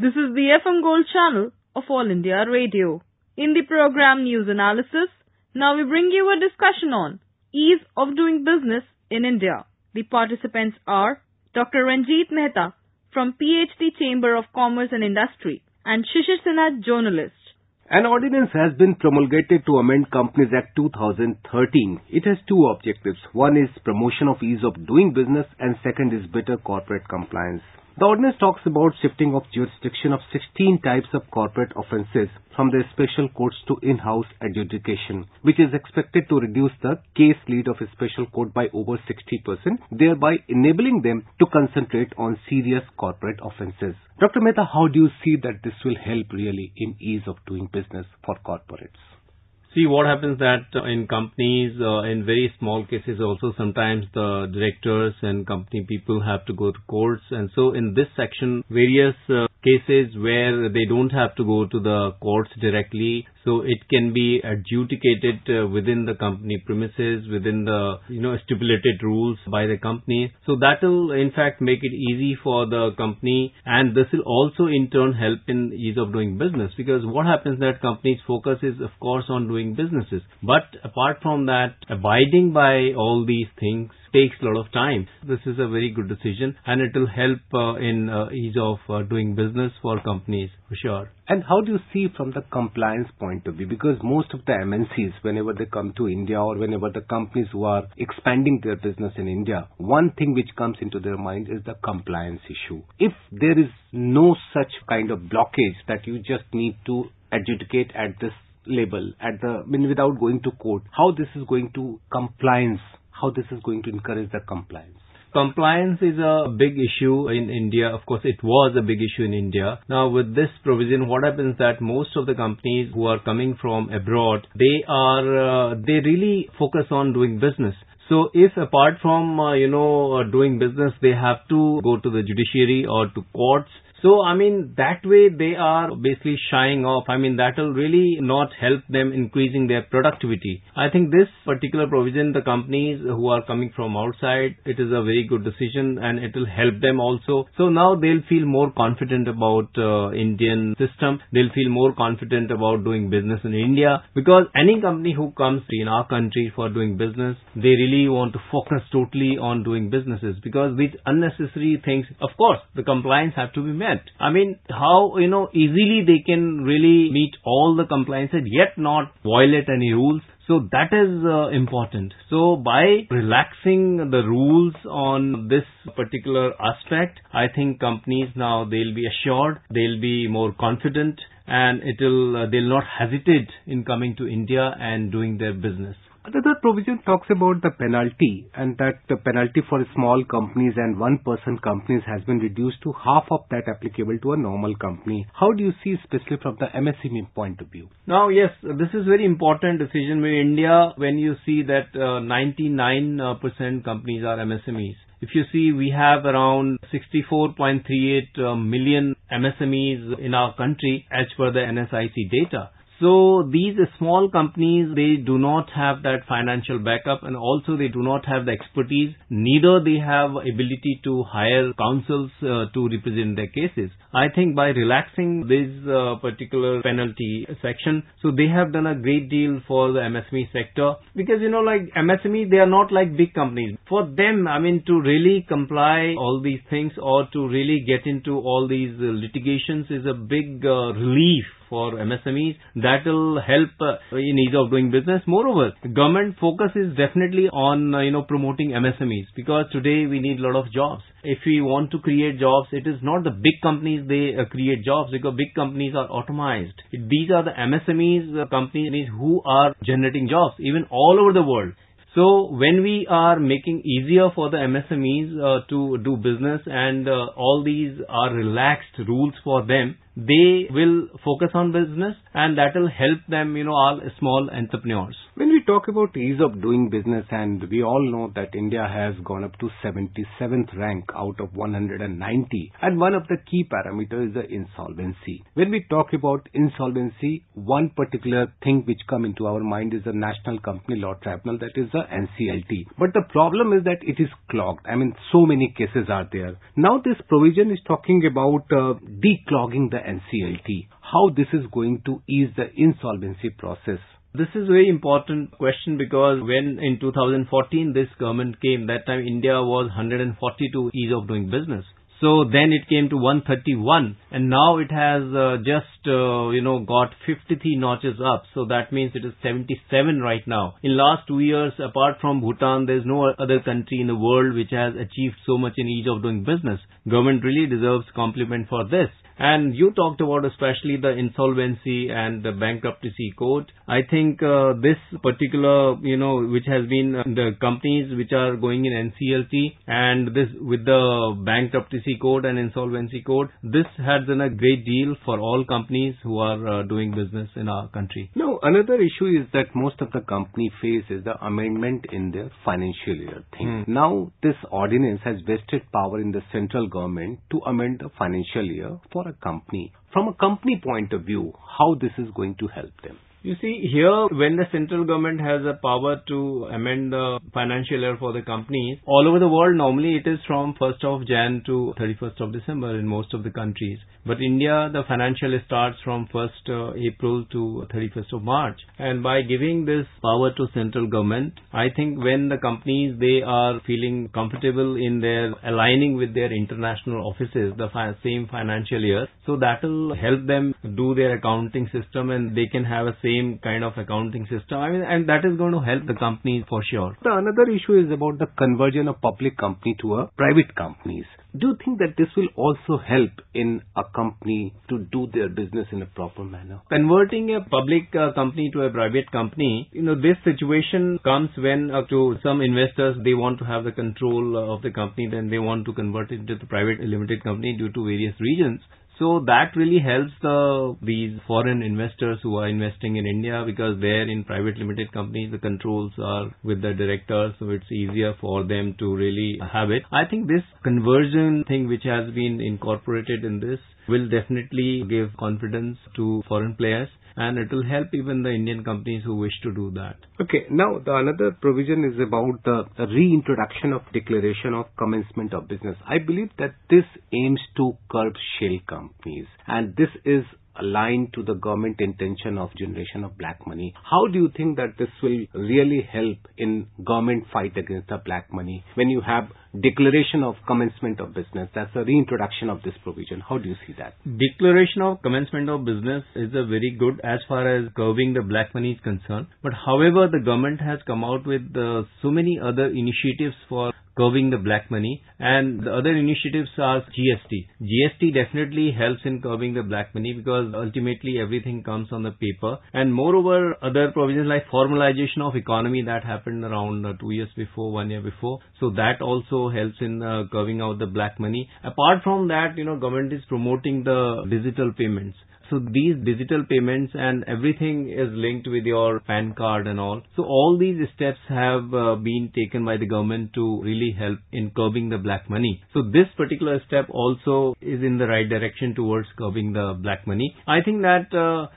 This is the FM Gold channel of All India Radio. In the program News Analysis, now we bring you a discussion on ease of doing business in India. The participants are Dr. Ranjit Mehta from PhD Chamber of Commerce and Industry and Shishir Sinha, journalist. An ordinance has been promulgated to amend Companies Act 2013. It has two objectives. One is promotion of ease of doing business and second is better corporate compliance. The ordinance talks about shifting of jurisdiction of 16 types of corporate offences from the special courts to in-house adjudication, which is expected to reduce the case lead of a special court by over 60%, thereby enabling them to concentrate on serious corporate offences. Dr. Mehta, how do you see that this will help really in ease of doing business for corporates? See, what happens that in companies, in very small cases also, sometimes the directors and company people have to go to courts. And so in this section, various cases where they don't have to go to the courts directly, so it can be adjudicated within the company premises, within the stipulated rules by the company. So that will in fact make it easy for the company, and this will also in turn help in ease of doing business, because what happens that companies focus is of course on doing businesses, but apart from that, abiding by all these things takes a lot of time. This is a very good decision and it will help in ease of doing business for companies for sure. And how do you see from the compliance point of view? Because most of the MNCs, whenever they come to India or whenever the companies who are expanding their business in India, one thing which comes into their mind is the compliance issue. If there is no such kind of blockage that you just need to adjudicate at this level, without going to court, how this is going to encourage the compliance? Compliance is a big issue in India. Of course, it was a big issue in India. Now, with this provision, what happens that most of the companies who are coming from abroad, they really focus on doing business. So if apart from, doing business, they have to go to the judiciary or to courts, so, that way they are basically shying off. That will really not help them increasing their productivity. I think this particular provision, the companies who are coming from outside, it is a very good decision and it will help them also. So now they'll feel more confident about Indian system. They'll feel more confident about doing business in India, because any company who comes in our country for doing business, they really want to focus totally on doing businesses, because with unnecessary things, of course, the compliance have to be met. How easily they can really meet all the compliances yet not violate any rules. So that is important. So by relaxing the rules on this particular aspect, I think companies now, they'll be assured, they'll be more confident, and they'll not hesitate in coming to India and doing their business. Another provision talks about the penalty, and that the penalty for small companies and one-person companies has been reduced to half of that applicable to a normal company. How do you see, especially from the MSME point of view? Now, yes, this is very important decision in India when you see that 99% companies are MSMEs. If you see, we have around 64.38 million MSMEs in our country as per the NSIC data. So these small companies, they do not have that financial backup, and also they do not have the expertise. Neither they have ability to hire counsels to represent their cases. I think by relaxing this particular penalty section, so they have done a great deal for the MSME sector, because like MSME, they are not like big companies. For them, to really comply all these things or to really get into all these litigations is a big relief for MSMEs. That will help in ease of doing business. Moreover, government focus is definitely on promoting MSMEs, because today we need a lot of jobs. If we want to create jobs, it is not the big companies they create jobs, because big companies are automized. These are the MSMEs, companies who are generating jobs even all over the world. So when we are making easier for the MSMEs to do business, and all these are relaxed rules for them, they will focus on business, and that will help them, all small entrepreneurs. When we talk about ease of doing business, and we all know that India has gone up to 77th rank out of 190, and one of the key parameters is the insolvency. When we talk about insolvency, one particular thing which come into our mind is the National Company Law Tribunal, that is the NCLT. But the problem is that it is clogged. I mean, so many cases are there. Now this provision is talking about declogging the NCLT. How this is going to ease the insolvency process? This is a very important question, because when in 2014 this government came, that time India was 142 ease of doing business. So then it came to 131, and now it has got 53 notches up. So that means it is 77 right now. In last 2 years, apart from Bhutan, there is no other country in the world which has achieved so much in ease of doing business. Government really deserves compliment for this. And you talked about especially the insolvency and the bankruptcy code. I think this particular, which has been the companies which are going in NCLT, and this with the bankruptcy code and insolvency code, this has done a great deal for all companies who are doing business in our country. Now, another issue is that most of the company face is the amendment in their financial year thing. Now, this ordinance has vested power in the central government to amend the financial year for a company. From a company point of view, how this is going to help them? You see, here when the central government has a power to amend the financial year for the companies, all over the world normally it is from 1st of Jan to 31st of December in most of the countries. But India, the financial year starts from 1st April to 31st of March. And by giving this power to central government, I think when the companies, they are feeling comfortable in their aligning with their international offices, the same financial year, so that will help them do their accounting system, and they can have a same kind of accounting system. And that is going to help the companies for sure. The another issue is about the conversion of public company to a private companies. Do you think that this will also help in a company to do their business in a proper manner? Converting a public company to a private company, this situation comes when to some investors, they want to have the control of the company, then they want to convert it into the private limited company due to various reasons. So that really helps these foreign investors who are investing in India, because there in private limited companies the controls are with the directors, so it's easier for them to really have it. I think this conversion thing which has been incorporated in this will definitely give confidence to foreign players, and it will help even the Indian companies who wish to do that. Okay, now the another provision is about the reintroduction of declaration of commencement of business. I believe that this aims to curb shell companies, and this is aligned to the government intention of generation of black money. How do you think that this will really help in government fight against the black money when you have declaration of commencement of business? That's a reintroduction of this provision. How do you see that? Declaration of commencement of business is a very good as far as curbing the black money is concerned. But however, the government has come out with so many other initiatives for curbing the black money, and the other initiatives are GST. GST definitely helps in curbing the black money, because ultimately everything comes on the paper. And moreover, other provisions like formalization of economy that happened around 2 years before, 1 year before. So that also helps in curbing out the black money. Apart from that, government is promoting the digital payments. So these digital payments and everything is linked with your PAN card and all. So all these steps have been taken by the government to really help in curbing the black money. So this particular step also is in the right direction towards curbing the black money. I think that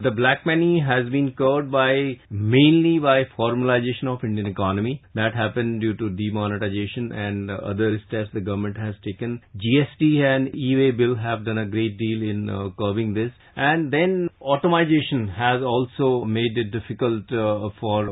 the black money has been curbed mainly by formalization of Indian economy. That happened due to demonetization and other steps the government has taken. GST and e-way bill have done a great deal in curbing this. And then automation has also made it difficult for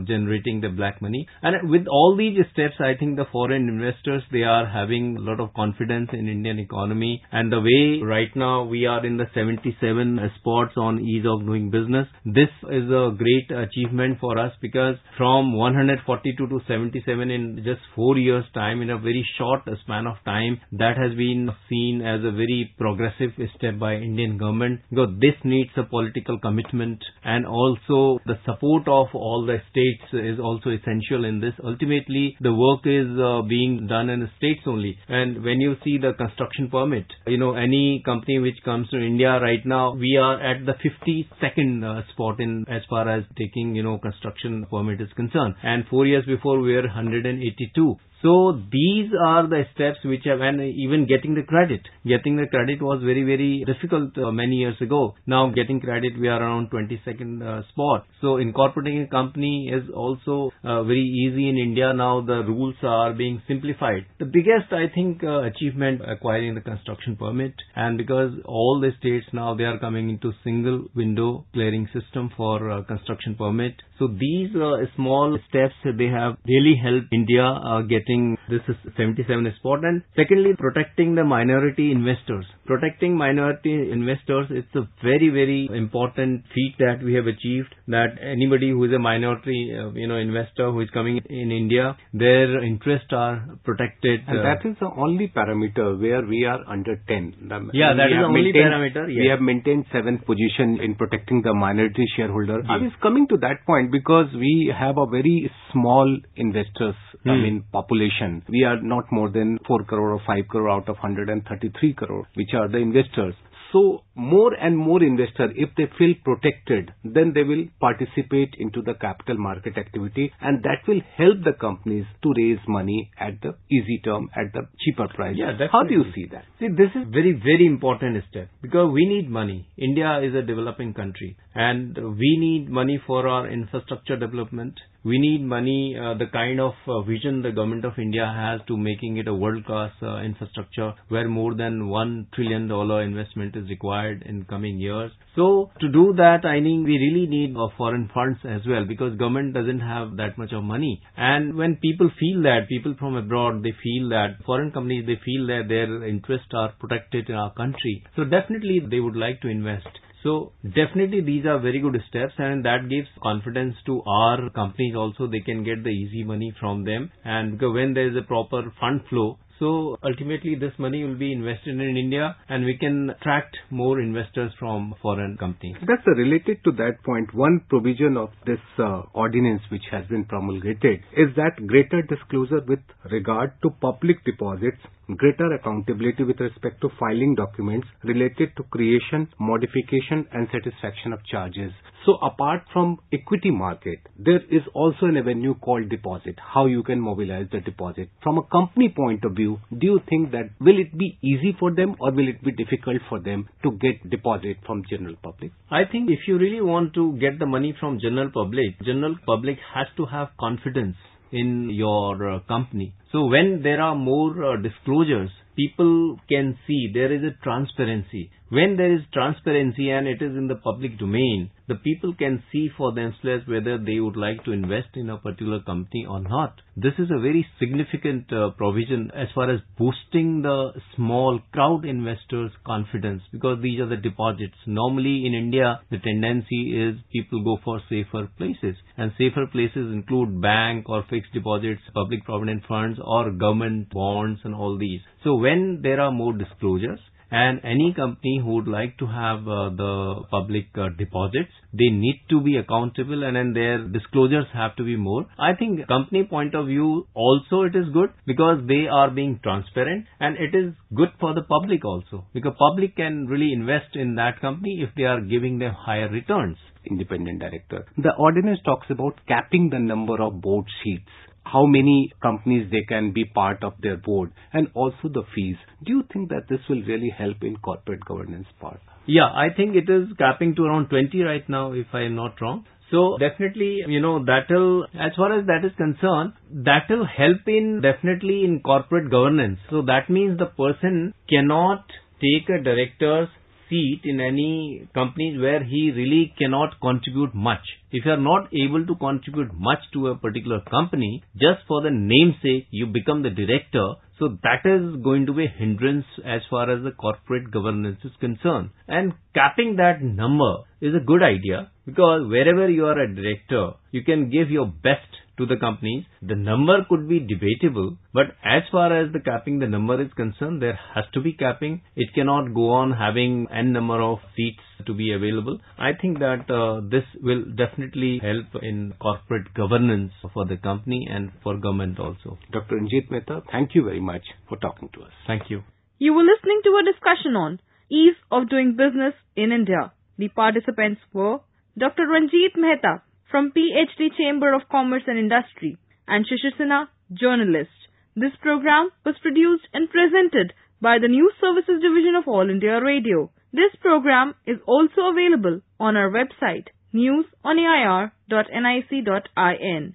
generating the black money. And with all these steps, I think the foreign investors, they are having a lot of confidence in Indian economy. And the way right now we are in the 77 spots on ease of doing business, this is a great achievement for us, because from 142 to 77 in just 4 years time, in a very short span of time, that has been seen as a very progressive step by Indian government, because this needs a political commitment, and also the support of all the states is also essential in this. Ultimately, the work is being done in the states only. And when you see the construction permit, any company which comes to India right now, we are at the 52nd spot in as far as taking, construction permit is concerned. And 4 years before, we were 182. So these are the steps which have, and even getting the credit. Getting the credit was very, very difficult many years ago. Now getting credit, we are around 22nd spot. So incorporating a company is also very easy in India. Now the rules are being simplified. The biggest, I think, achievement acquiring the construction permit, and because all the states now, they are coming into single window clearing system for construction permit. So these small steps, they have really helped India getting this is 77 spot. And secondly, protecting the minority investors. Protecting minority investors, it's a very, very important feat that we have achieved, that anybody who is a minority investor who is coming in India, their interests are protected. And that is the only parameter where we are under 10. That is the only parameter. Yes. We have maintained 7th position in protecting the minority shareholder. Yes. I was coming to that point because we have a very small investors, population. We are not more than 4 crore or 5 crore out of 133 crore, which are the investors. So more and more investors, if they feel protected, then they will participate into the capital market activity, and that will help the companies to raise money at the easy term, at the cheaper price. Yeah, how do you see that? See, this is very, very important step, because we need money. India is a developing country, and we need money for our infrastructure development. We need money, the kind of vision the government of India has to making it a world-class infrastructure, where more than $1 trillion investment is required in coming years. So to do that, I think we really need foreign funds as well, because government doesn't have that much of money. And when people feel that, people from abroad, they feel that, foreign companies, they feel that their interests are protected in our country. So definitely they would like to invest. So definitely these are very good steps, and that gives confidence to our companies also. They can get the easy money from them, and because when there is a proper fund flow, so ultimately this money will be invested in India, and we can attract more investors from foreign companies. That's related to that point. One provision of this ordinance which has been promulgated is that greater disclosure with regard to public deposits, greater accountability with respect to filing documents related to creation, modification and satisfaction of charges. So apart from equity market, there is also an avenue called deposit, how you can mobilize the deposit. From a company point of view, do you think that will it be easy for them, or will it be difficult for them to get deposit from general public? I think if you really want to get the money from general public has to have confidence in your company. So when there are more disclosures, people can see there is a transparency. When there is transparency and it is in the public domain, the people can see for themselves whether they would like to invest in a particular company or not. This is a very significant provision as far as boosting the small crowd investors' confidence, because these are the deposits. Normally in India, the tendency is people go for safer places, and safer places include bank or fixed deposits, public provident funds, or government bonds and all these. So when there are more disclosures, and any company who would like to have the public deposits, they need to be accountable, and then their disclosures have to be more. I think company point of view also it is good, because they are being transparent, and it is good for the public also, because public can really invest in that company if they are giving them higher returns. Independent director. The ordinance talks about capping the number of board seats, how many companies they can be part of their board, and also the fees. Do you think that this will really help in corporate governance part? Yeah, I think it is capping to around 20 right now, if I am not wrong. So definitely, that'll, as far as that is concerned, that'll help in definitely in corporate governance. So that means the person cannot take a director's seat in any companies where he really cannot contribute much. If you are not able to contribute much to a particular company, just for the namesake, you become the director. So that is going to be a hindrance as far as the corporate governance is concerned. And capping that number is a good idea, because wherever you are a director, you can give your best to the companies. The number could be debatable, but as far as the capping the number is concerned, there has to be capping. It cannot go on having n number of seats to be available. I think that this will definitely help in corporate governance for the company and for government also. Dr. Ranjit Mehta, thank you very much for talking to us. Thank you. You were listening to a discussion on ease of doing business in India. The participants were Dr. Ranjit Mehta from PhD Chamber of Commerce and Industry and Shishir Sinha, journalist. This program was produced and presented by the News Services Division of All India Radio. This program is also available on our website newsonair.nic.in.